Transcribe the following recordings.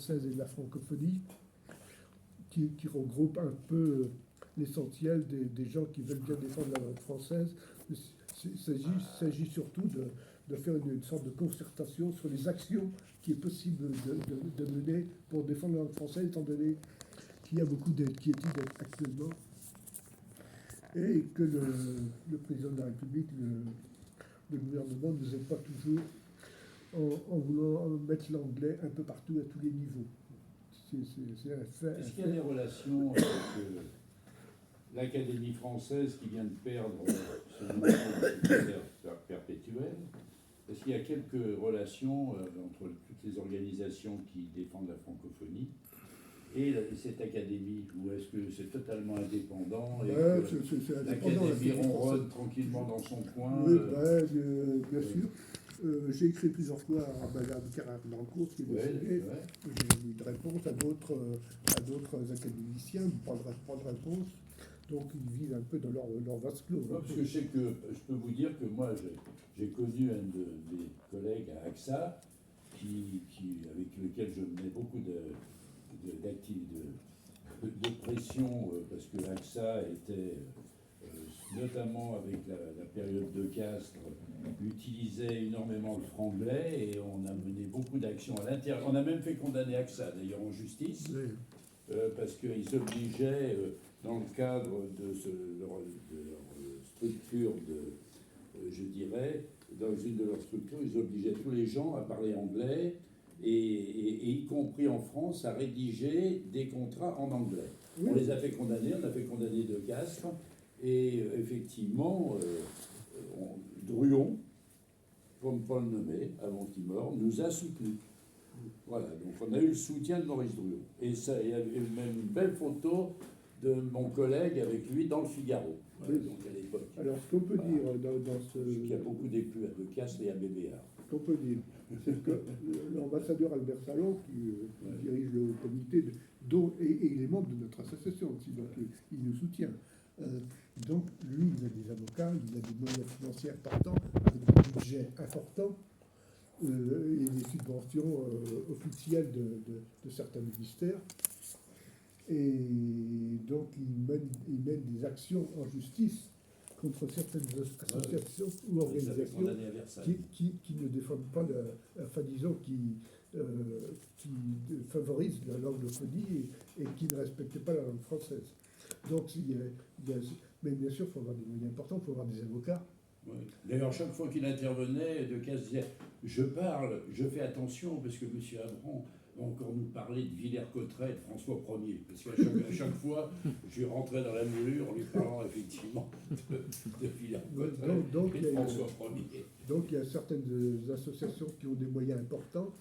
française et de la francophonie, qui regroupe un peu l'essentiel des gens qui veulent bien défendre la langue française. Il s'agit surtout de faire une sorte de concertation sur les actions qui est possible de mener pour défendre la langue française, étant donné qu'il y a beaucoup d'inquiétudes actuellement, et que le président de la République, le gouvernement ne nous aide pas toujours en voulant mettre l'anglais un peu partout, à tous les niveaux. C'est un fait. Est-ce qu'il y a des relations avec l'Académie française qui vient de perdre son secrétaire perpétuel? Est-ce qu'il y a quelques relations entre toutes les organisations qui défendent la francophonie et cette académie, ou est-ce que c'est totalement indépendant et l'Académie ronronne tranquillement dans son coin? Oui, bien sûr. J'ai écrit plusieurs fois à Madame Carrère-Blancourt, qui est décédée. J'ai eu de réponse à d'autres académiciens, pas de réponse. Donc ils vivent un peu dans leur vase clos. Parce que je sais que je peux vous dire que moi j'ai connu un de mes collègues à AXA avec lequel je menais beaucoup de pression parce que AXA était notamment avec la période de Castres, utilisait énormément le franglais et on a mené beaucoup d'actions à l'intérieur. On a même fait condamner AXA d'ailleurs en justice parce qu'ils s'obligeaient dans le cadre de leur structure je dirais, dans une de leurs structures, ils obligeaient tous les gens à parler anglais et y compris en France à rédiger des contrats en anglais. Oui. On les a fait condamner, on a fait condamner de Castres et effectivement, Druon, pour ne pas le nommer, avant qu'il meure, nous a soutenus. Voilà, donc on a eu le soutien de Maurice Druon. Et ça, il y avait même une belle photo de mon collègue avec lui dans le Figaro. Voilà, donc à l'époque. Alors, ce qu'on peut dire dans ce... Il y a beaucoup d'écus à De Castres et à BBA. Ce qu'on peut dire, c'est que l'ambassadeur Albert Salon, qui dirige le haut comité, et il est membre de notre association aussi, donc il nous soutient. Donc, lui, il a des avocats, il a des moyens financiers importants, des budgets importants, et des subventions officielles de certains ministères. Et donc, il mène des actions en justice contre certaines associations ou organisations qui ne défendent pas disons, qui favorisent la languophonie et qui ne respectent pas la langue française. Donc, mais bien sûr, il faut avoir des moyens importants, il faut avoir des avocats. Oui. D'ailleurs, chaque fois qu'il intervenait, De Castres disait « Je parle, je fais attention, parce que M. Abran va encore nous parler de Villers-Cotterêts, de François Ier. » Parce qu'à chaque fois, je rentrais dans la moulure en lui parlant effectivement de Villers-Cotterêts et de François Ier. Donc, il y a certaines associations qui ont des moyens importants,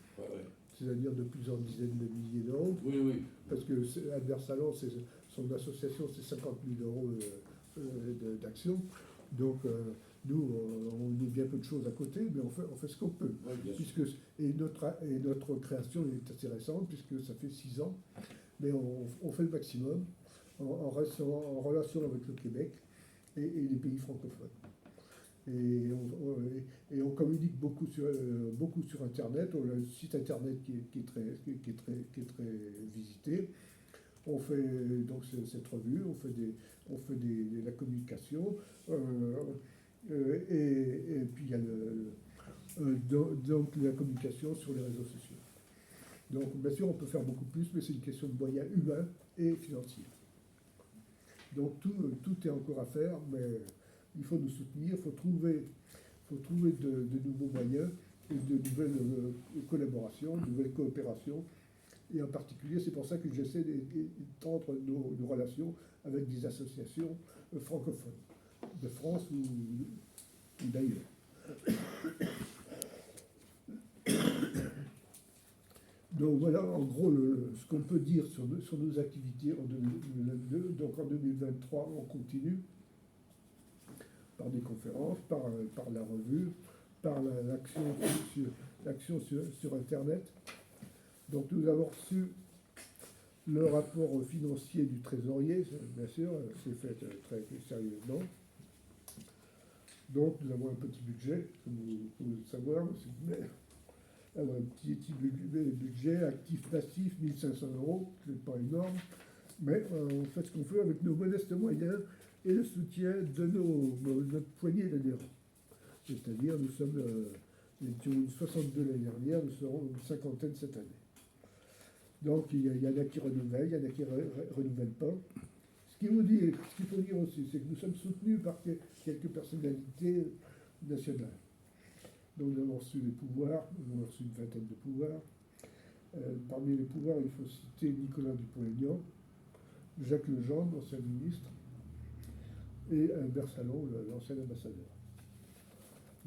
c'est-à-dire de plusieurs dizaines de milliers d'euros. Oui, oui. Parce que Albert Salon, son association, c'est 50 000 euros d'action. Donc, nous, on met bien peu de choses à côté, mais on fait ce qu'on peut. Oui, et notre création est assez récente, puisque ça fait 6 ans. Mais on fait le maximum en relation avec le Québec et les pays francophones. Et on communique beaucoup sur Internet. On a un site Internet qui est très visité. On fait donc cette revue, on fait la communication, et puis il y a donc la communication sur les réseaux sociaux. Donc bien sûr on peut faire beaucoup plus, mais c'est une question de moyens humains et financiers. Donc tout est encore à faire, mais il faut nous soutenir, il faut trouver de nouveaux moyens et de nouvelles collaborations, de nouvelles coopérations. Et en particulier, c'est pour ça que j'essaie d'étendre nos relations avec des associations francophones, de France ou d'ailleurs. Donc voilà, en gros, ce qu'on peut dire sur nos activités en 2022. Donc en 2023, on continue par des conférences, par la revue, par l'action sur Internet. Donc nous avons reçu le rapport financier du trésorier, bien sûr, c'est fait très sérieusement. Donc nous avons un petit budget, comme vous pouvez le savoir, s'il vous plaît. un petit budget actif-passif, 1500 €, c'est pas énorme, mais on fait ce qu'on peut avec nos modestes moyens et le soutien de notre poignée d'adhérents. C'est-à-dire, nous étions une 62 l'année dernière, nous serons une cinquantaine cette année. Donc il y en a qui renouvellent, il y en a qui ne renouvellent pas. Ce qu'il faut dire aussi, c'est que nous sommes soutenus par quelques personnalités nationales. Donc nous avons reçu les pouvoirs, nous avons reçu une vingtaine de pouvoirs. Parmi les pouvoirs, il faut citer Nicolas Dupont-Aignan, Jacques Legendre, ancien ministre, et Albert Salon, l'ancien ambassadeur.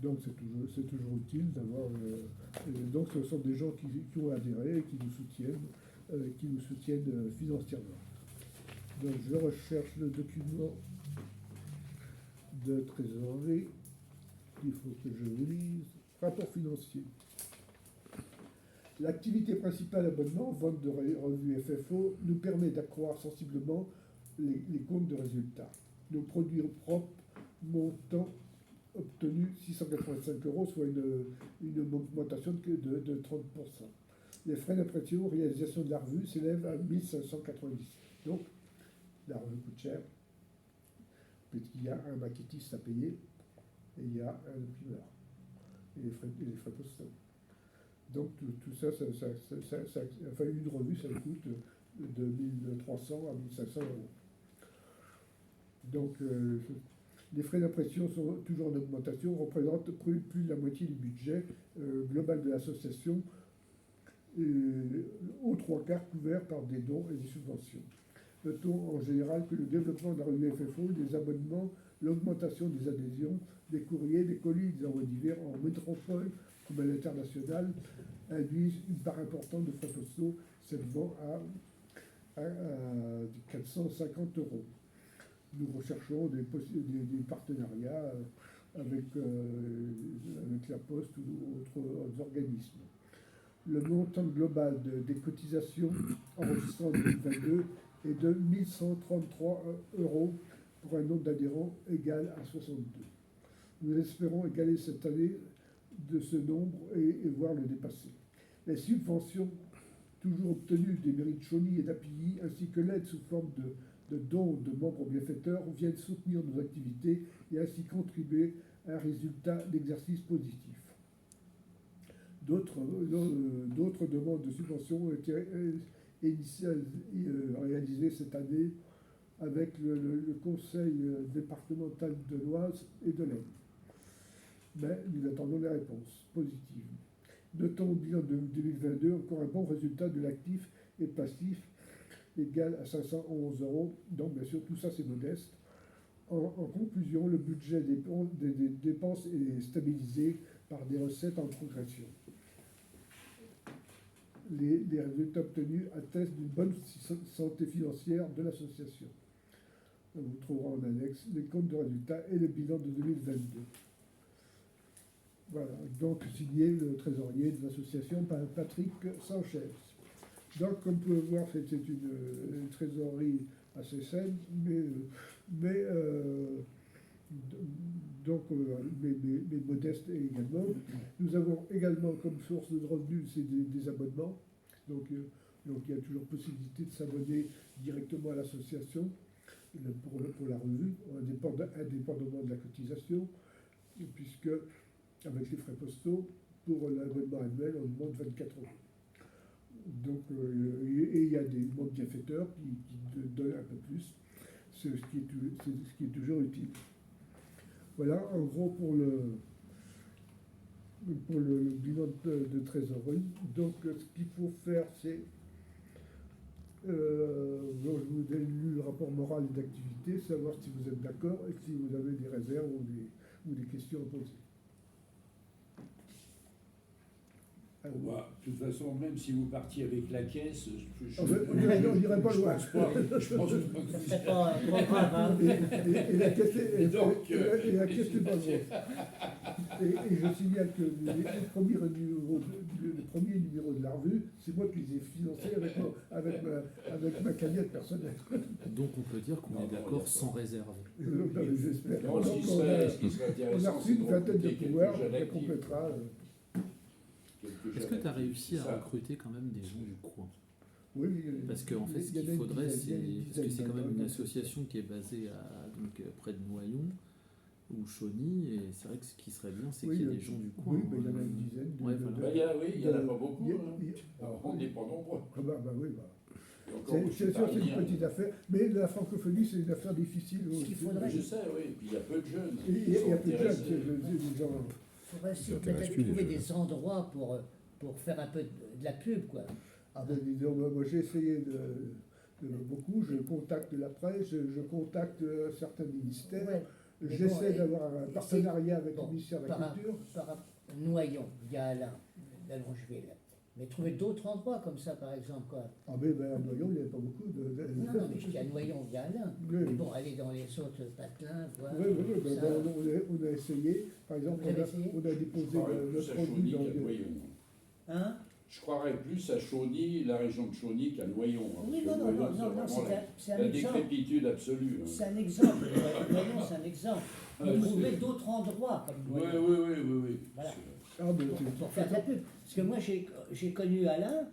Donc c'est toujours utile d'avoir... donc ce sont des gens qui ont adhéré et qui nous soutiennent financièrement. Donc je recherche le document de trésorerie qu'il faut que je vous lise. Rapport financier. L'activité principale abonnement, vente de revues FFO, nous permet d'accroître sensiblement les comptes de résultats. Nos produits propres montant obtenu 685 €, soit une augmentation de 30%. Les frais d'impression, réalisation de la revue s'élèvent à 1590. Donc, la revue coûte cher, puisqu'il y a un maquettiste à payer, et il y a un imprimeur, et les frais postaux. Donc, tout ça, enfin, une revue, ça coûte de 1300 à 1500 €. Donc, les frais d'impression sont toujours en augmentation, représentent plus de la moitié du budget global de l'association, aux 3/4 couverts par des dons et des subventions. Notons en général que le développement de la revue FFO, des abonnements, l'augmentation des adhésions, des courriers, des colis, des envois divers en métropole comme à l'international induisent une part importante de frais postaux s'élevant à 450 €. Nous recherchons des partenariats avec la Poste ou autres organismes. Le montant global des cotisations enregistrées en 2022 est de 1133 € pour un nombre d'adhérents égal à 62. Nous espérons égaler cette année de ce nombre et voir le dépasser. Les subventions toujours obtenues des mairies de Chauny et d'Appilly, ainsi que l'aide sous forme de dons de membres bienfaiteurs, viennent soutenir nos activités et ainsi contribuer à un résultat d'exercice positif. D'autres demandes de subventions ont été réalisées cette année avec le conseil départemental de l'Oise et de l'Aisne. Mais nous attendons les réponses positives. Notons au bilan de 2022 encore un bon résultat de l'actif et passif égal à 511 €. Donc bien sûr tout ça c'est modeste. En conclusion, le budget des dépenses est stabilisé par des recettes en progression. Les résultats obtenus attestent d'une bonne santé financière de l'association. Vous trouverez en annexe les comptes de résultats et le bilan de 2022. Voilà, donc signé le trésorier de l'association Patrick Sanchez. Donc, comme vous pouvez voir, c'était une trésorerie assez saine, mais modeste également. Nous avons également comme source de revenus, c'est des abonnements. Donc, il y a toujours possibilité de s'abonner directement à l'association pour la revue, indépendamment de la cotisation, puisque avec les frais postaux, pour l'abonnement annuel, on demande 24 €. Donc, et il y a des membres bienfaiteurs qui donnent un peu plus, ce qui est toujours utile. Voilà, en gros, pour le bilan de trésorerie. Donc, ce qu'il faut faire, c'est... je vous ai lu le rapport moral d'activité, savoir si vous êtes d'accord et si vous avez des réserves ou des questions à poser. De toute façon, même si vous partiez avec la caisse, on n'irait pas loin. Je pense C'est pas grave. Et la caisse est pas grosse. Et je signale que le premier numéro de la revue, c'est moi qui les ai financés avec ma cagnotte personnelle. Donc on peut dire qu'on est d'accord sans réserve. J'espère. Ce qui serait On a intéressant, reçu une vingtaine de pouvoirs, on on complétera. Est-ce que tu as réussi à Ça. recruter quand même des gens du coin? Oui, Parce qu'en fait, ce il y en a qu'il une faudrait, dizaine, il y a une parce que c'est dizaine quand même une dans- association qui est basée près de Noyon ou Chauny, et c'est vrai que ce qui serait bien, c'est Oui, qu'il y ait des gens du coin. oui, mais il y en a une dizaine. Ouais, voilà. Ben, il y en a pas beaucoup. il y a- Hein. il y a- Alors, on n'est pas nombreux. Ah bah oui, bah. Et encore, moi, je suis C'est sûr, c'est parisien. une petite affaire, mais la francophonie, c'est une affaire difficile. Ce qu'il aussi. faudrait- Je sais, oui. Et puis il y a peu de jeunes. Et il y qui a sont peu de jeunes, intéressés. des gens. Il faudrait essayer Ça peut-être intéresse de plus, trouver les des endroits pour faire un peu de la pub, quoi. Ah ben, disons, moi j'ai essayé de beaucoup, je contacte la presse, je contacte certains ministères, Ouais. Mais bon, j'essaie et- d'avoir un partenariat avec bon, le ministère de la par Culture. Noyon, il y a Alain, la Longeville. Mais trouver d'autres endroits comme ça, par exemple, quoi. Ah mais ben, à Noyon, il n'y avait pas beaucoup de... Non, mais je dis à Noyon, il y a Alain. Oui. Mais bon, aller dans les autres patelins, voir. Oui, oui, oui, ça. ben, on a essayé, par exemple, Vous avez essayé on a déposé Je croirais le plus à produit Chauny dans qu'à le... Noyon. Hein? Je croirais plus à Chauny, la région de Chauny, qu'à Noyon. Hein, Oui, parce non, que non, Noyon, non, non, vraiment c'est un la exemple. décrépitude absolue. Hein. C'est un exemple. Noyon, c'est un exemple. Ah, Vous c'est- trouvez d'autres endroits comme Oui, Noyon. oui. Voilà. Ah, ben, Pour faire de la pub. Parce que moi, j'ai connu Alain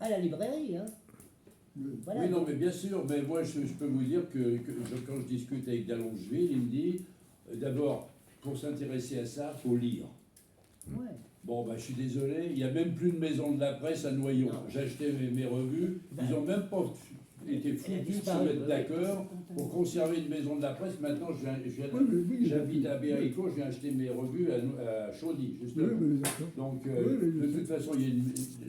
à la librairie. Hein. Voilà. Oui, non, mais bien sûr, mais moi je peux vous dire quand je discute avec Dallongeville, il me dit d'abord, pour s'intéresser à ça, il faut lire. Ouais. Bon, bah, je suis désolé, il n'y a même plus de maison de la presse à Noyon. Non. J'ai acheté mes revues, Ben, ils n'ont même pas été elle a foutus de se disparu, mettre oui. d'accord pour conserver une maison de la presse. Maintenant, j'habite à Béricourt, je viens acheter mes revues à Chauny, Oui, justement. oui, d'accord. Donc, Oui, de toute façon,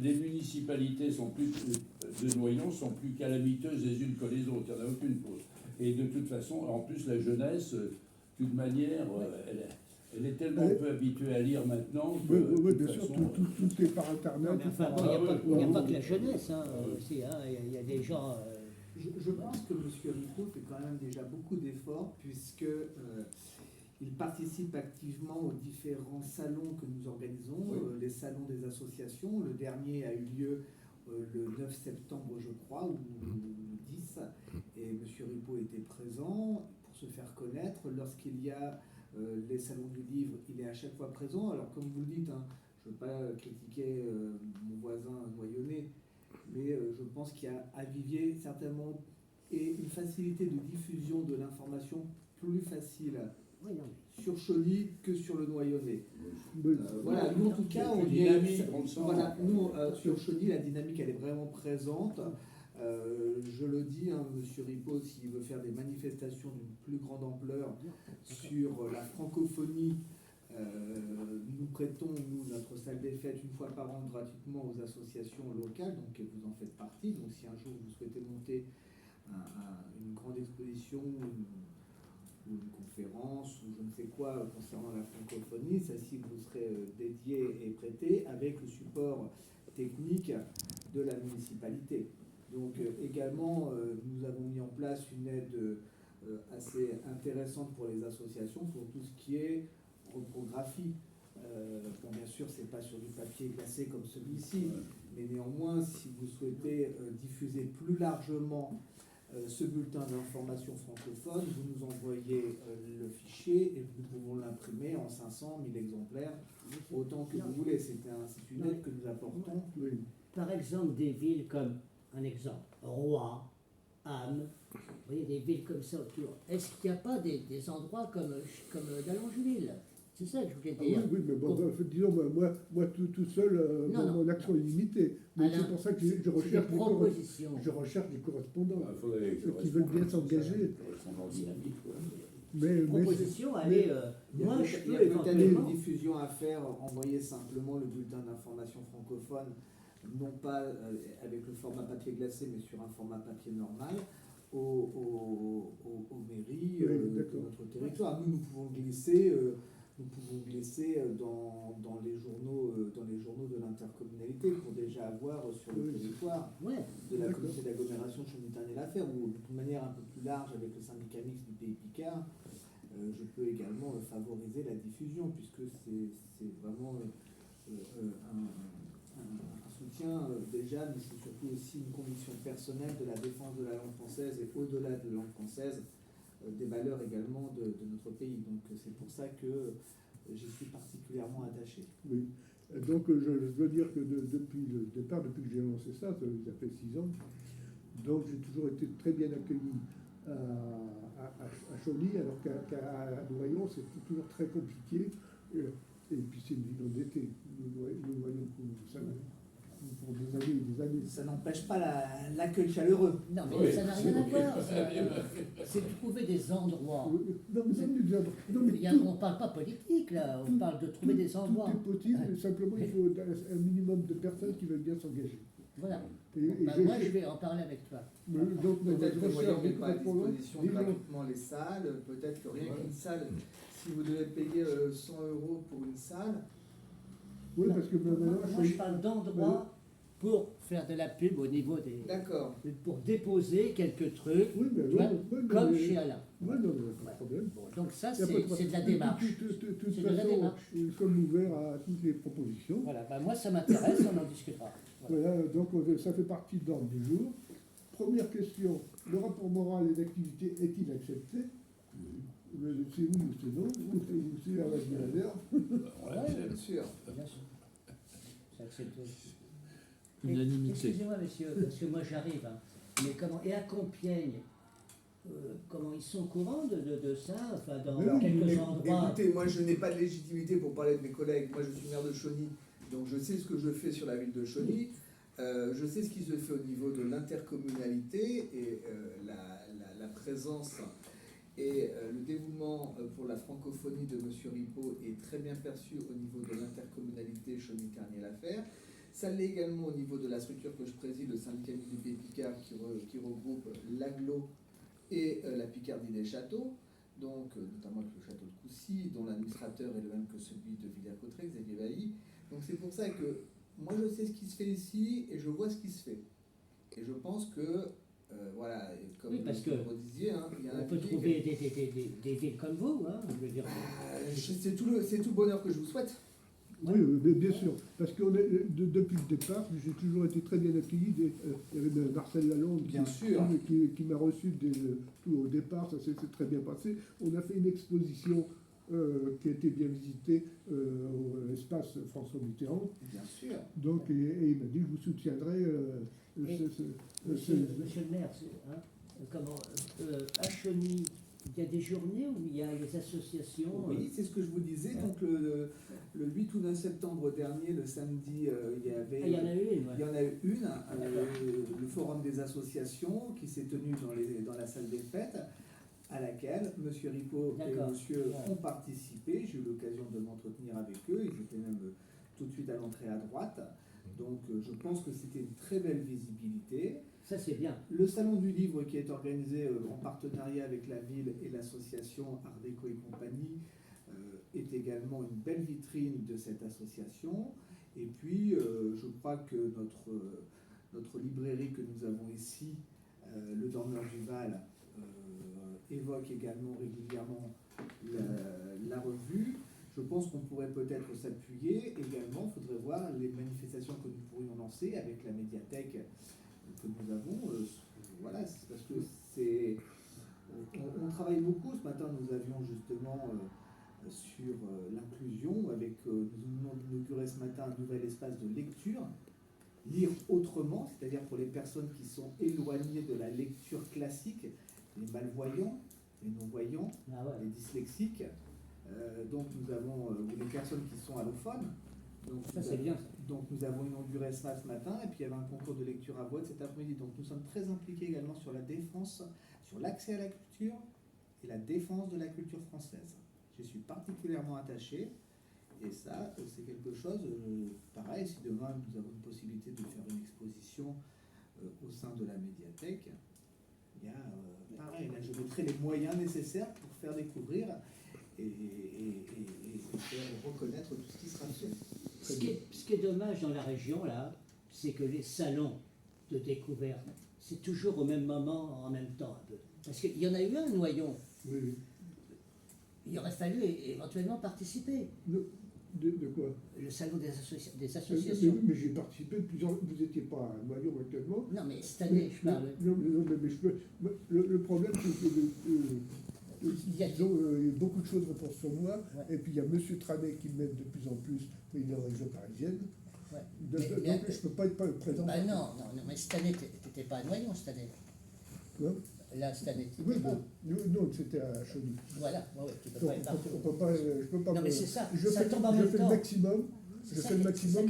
les municipalités de Noyon sont plus calamiteuses les unes que les autres. Il n'y en a aucune cause. Et de toute façon, en plus, la jeunesse, de toute manière, elle est tellement Oui. peu habituée à lire maintenant. que, Oui, de oui, toute bien sûr, façon, tout est par Internet. Non, mais enfin, bon, il n'y a pas que la jeunesse hein, Ah oui. aussi. Hein. Il y a des gens. Je pense que M. Rico fait quand même déjà beaucoup d'efforts puisque il participe activement aux différents salons que nous organisons, Oui. Les salons des associations. Le dernier a eu lieu le 9 septembre, je crois, ou le 10, et M. Ripo était présent pour se faire connaître. Lorsqu'il y a les salons du livre, il est à chaque fois présent. Alors, comme vous le dites, hein, je ne veux pas critiquer mon voisin noyonnais, mais je pense qu'il y a un vivier certainement et une facilité de diffusion de l'information plus facile Oui, non. sur Chauny que sur le Noyonnais. Oui. Voilà, nous en tout cas, on Une y est. dynamique, on le sent. Voilà, nous sur Chauny, la dynamique elle est vraiment présente. Je le dis, hein, Monsieur Ripo, s'il veut faire des manifestations d'une plus grande ampleur sur la francophonie, nous prêtons, nous, notre salle des fêtes une fois par an gratuitement aux associations locales, donc vous en faites partie. Donc si un jour vous souhaitez monter une grande exposition ou une conférence ou je ne sais quoi concernant la francophonie, celle-ci vous serez dédiée et prêtée avec le support technique de la municipalité. Donc également, nous avons mis en place une aide assez intéressante pour les associations pour tout ce qui est reprographie. Bon, bien sûr, c'est pas sur du papier glacé comme celui-ci, mais néanmoins, si vous souhaitez diffuser plus largement ce bulletin d'information francophone, vous nous envoyez le fichier et nous pouvons l'imprimer en 500, 1000 exemplaires, autant que vous voulez. C'est une aide que nous apportons. Oui. Par exemple, des villes comme, un exemple, Rouen, Ham, vous voyez, des villes comme ça autour. Est-ce qu'il n'y a pas des endroits comme Dallongeville? C'est ça que je voulais Ah oui, dire. oui, mais bon, disons, moi tout seul, Non, mon action est limitée. Mais Alain, c'est pour ça que je C'est des recherche propositions. je recherche des correspondants. Il faudrait Ceux qui veulent bien s'engager. correspondants dynamiques, quoi. Mais Proposition, mais- allez, Il y a moi peut- je il y peux a peut-être éventuellement. une diffusion à faire, envoyer simplement le bulletin d'information francophone, non pas avec le format papier glacé, mais sur un format papier normal, aux mairies Oui, de d'accord. notre territoire. Nous pouvons glisser, dans les journaux de l'intercommunalité pour déjà avoir sur le Oui. territoire Ouais, de la D'accord. communauté d'agglomération Chauny-Ternay-la-Fer, ou de manière un peu plus large avec le syndicat mixte du Pays Picard, je peux également favoriser la diffusion, puisque c'est vraiment un soutien déjà, mais c'est surtout aussi une conviction personnelle de la défense de la langue française et au-delà de la langue française, des valeurs également de notre pays. Donc c'est pour ça que j'y suis particulièrement attaché. oui. Donc je dois dire que depuis le départ, depuis que j'ai lancé ça fait 6 ans, donc j'ai toujours été très bien accueilli à Chauny, alors qu'à Noyon, c'était toujours très compliqué. Et puis c'est une ville en été. Nous voyons pour des années et des années. Ça n'empêche pas l'accueil chaleureux. Non, mais Oui, ça n'a rien à voir. C'est de trouver des endroits. Non, mais On ne parle pas politique, là. On parle de trouver des endroits. Tout est possible, mais simplement il faut un minimum de personnes qui veulent bien s'engager. Voilà. Et Moi, je vais en parler avec toi. donc, Peut-être que vous recherche n'avez des pas à correspondants, disposition des gens- gratuitement les salles, peut-être que rien qu'une salle, si vous devez payer 100 € pour une salle, Oui, parce que maintenant, Moi, je parle d'endroits pour faire de la pub au niveau des. d'accord. Pour déposer quelques trucs, Oui, mais tu vois, oui, comme mais- chez Alain. Ouais, non, mais pas de Ouais. problème. Bon, donc ça, Y a pas de c'est de la problème. démarche. De toute C'est de la façon, démarche. nous sommes ouverts à toutes les propositions. Voilà, moi ça m'intéresse, on en discutera. Voilà. Voilà, donc ça fait partie de l'ordre du jour. Première question, le rapport moral et d'activité est-il accepté? C'est oui ou c'est non, ou c'est à la réserve. On l'accepte. Bien sûr. Bien sûr. C'est accepté. Unanimité. Excusez-moi, monsieur, parce que moi j'arrive. Hein. Mais comment. Et à Compiègne, comment ils sont au courant de ça, enfin, dans Mais non, quelques endroits. Écoutez, moi je n'ai pas de légitimité pour parler de mes collègues. Moi je suis maire de Chauny, donc je sais ce que je fais sur la ville de Chauny. Je sais ce qui se fait au niveau de l'intercommunalité et la présence et le dévouement pour la francophonie de M. Ripaud est très bien perçu au niveau de l'intercommunalité Chauny-Carnier-L'Affaire. Ça l'est également au niveau de la structure que je préside, le syndicat municipal Picard, qui regroupe l'Aglo et la Picardie des Châteaux, donc notamment avec le château de Coucy, dont l'administrateur est le même que celui de Villers-Cotterêts, Xavier Bailly. Donc c'est pour ça que moi je sais ce qui se fait ici et je vois ce qui se fait. Et je pense que, voilà, et comme Oui, parce que vous disiez, hein, il y a un On peut public- trouver des villes comme vous, hein, je veux dire. c'est tout le bonheur que je vous souhaite. Oui, bien sûr, parce que depuis le départ, j'ai toujours été très bien accueilli. Il y avait Marcel Lalonde Bien sûr. qui m'a reçu tout au départ, ça s'est très bien passé. On a fait une exposition qui a été bien visitée au espace François Mitterrand. Bien sûr. Donc, et il m'a dit, je vous soutiendrai. Monsieur le maire, à Chauny, il y a des journées où il y a les associations. Oui, c'est ce que je vous disais. Donc le 8 ou 9 septembre dernier, le samedi, il y avait... Il y en a eu une, Il y ouais. en a eu une, le forum des associations qui s'est tenu dans la salle des fêtes, à laquelle M. Ripaud et D'accord. monsieur ont participé. J'ai eu l'occasion de m'entretenir avec eux. Ils étaient même tout de suite à l'entrée à droite. Donc je pense que c'était une très belle visibilité. Ça, c'est bien. Le salon du livre qui est organisé en partenariat avec la ville et l'association Art Déco et compagnie est également une belle vitrine de cette association. Et puis je crois que notre librairie que nous avons ici, le Dormeur du Val, évoque également régulièrement la revue. Je pense qu'on pourrait peut-être s'appuyer également. Il faudrait voir les manifestations que nous pourrions lancer avec la médiathèque que nous avons. Voilà, c'est parce que c'est... On travaille beaucoup. Ce matin, nous avions justement sur l'inclusion, avec nous venons d'inaugurer ce matin un nouvel espace de lecture. Lire autrement, c'est-à-dire pour les personnes qui sont éloignées de la lecture classique, les malvoyants, les non-voyants, Ah ouais. les dyslexiques. Donc nous avons les personnes qui sont allophones. Donc, Ça, c'est bien. Ça. donc nous avons inauguré ça ce matin et puis il y avait un concours de lecture à voix cet après-midi. Donc nous sommes très impliqués également sur la défense, sur l'accès à la culture et la défense de la culture française. Je suis particulièrement attaché et ça c'est quelque chose, pareil, si demain nous avons une possibilité de faire une exposition au sein de la médiathèque, il y a pareil, là je mettrai les moyens nécessaires pour faire découvrir et faire reconnaître tout ce qui sera fait. Ce qui est dommage dans la région, là, c'est que les salons de découverte, c'est toujours au même moment, en même temps, un peu. Parce qu'il y en a eu un, Noyon. Oui. Il aurait fallu éventuellement participer. De quoi? Le salon des associations. Mais j'ai participé plusieurs. Vous n'étiez pas à Noyon actuellement. Non, mais cette année, je parle. Non, mais je peux. Le problème, c'est que disons, beaucoup de choses reposent sur moi. Ouais. Et puis il y a Monsieur Tranet qui m'aide de plus en plus, mais il est en région parisienne. Ouais. Donc Mais- je ne peux pas être présent. Bah non, mais cette année, t'étais pas à Noyon cette année. Quoi Là, cette année, Oui, t'étais pas. non, c'était à Chauny. Voilà, ouais, tu peux Donc, pas être partout. on peut pas, je peux pas Non, me- mais c'est ça, je ça fais, tombe en je même fais temps. le maximum. C'est Je ça fais le qui est- maximum.